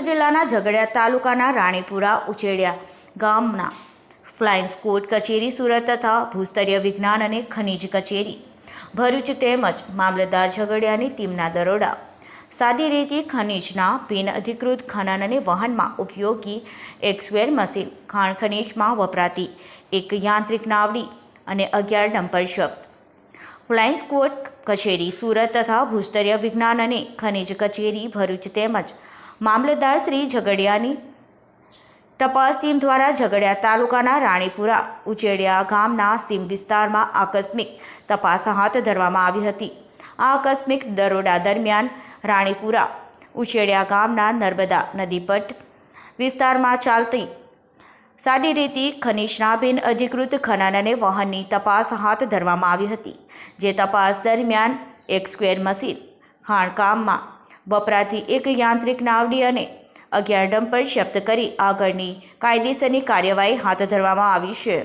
જિલ્લાના ઝઘડિયા તાલુકાના રાણીપુરા ઉચેડિયા ગામના ફ્લાઇંગ સ્ક્વોડ કચેરી સુરત તથા ભૂસ્તરીય વિજ્ઞાન અને ખનિજ કચેરી ભરૂચ તેમજ મામલતદાર ઝઘડિયાની ટીમના દરોડા સાદી રેતી ખનિજના બિન અધિકૃત ખનન અને વહનમાં ઉપયોગી એક્સવેલ મશીન, ખાણ ખનિજમાં વપરાતી એક યાંત્રિક નાવડી અને 11 ડમ્પર જપ્ત. ફ્લાઇંગ સ્ક્વોડ કચેરી સુરત તથા ભૂસ્તરીય વિજ્ઞાન અને ખનિજ કચેરી ભરૂચ તેમજ મામલતદાર શ્રી ઝઘડિયાની તપાસ ટીમ દ્વારા ઝઘડિયા તાલુકાના રાણીપુરા ઉચેડિયા ગામના સીમ વિસ્તારમાં આકસ્મિક તપાસ હાથ ધરવામાં આવી હતી. આ આકસ્મિક દરોડા દરમિયાન રાણીપુરા ઉચેડિયા ગામના નર્મદા નદીપટ વિસ્તારમાં ચાલતી સાદી રેતી ખનિજના બિન અધિકૃત ખનન અને વહનની તપાસ હાથ ધરવામાં આવી હતી. જે તપાસ દરમિયાન એક સ્ક્વેર મશીન, ખાણકામમાં વપરાતી એક યાંત્રિક નાવડી અને 11 ડમ્પર જપ્ત કરી આગળની કાયદેસરની કાર્યવાહી હાથ ધરવામાં આવી છે.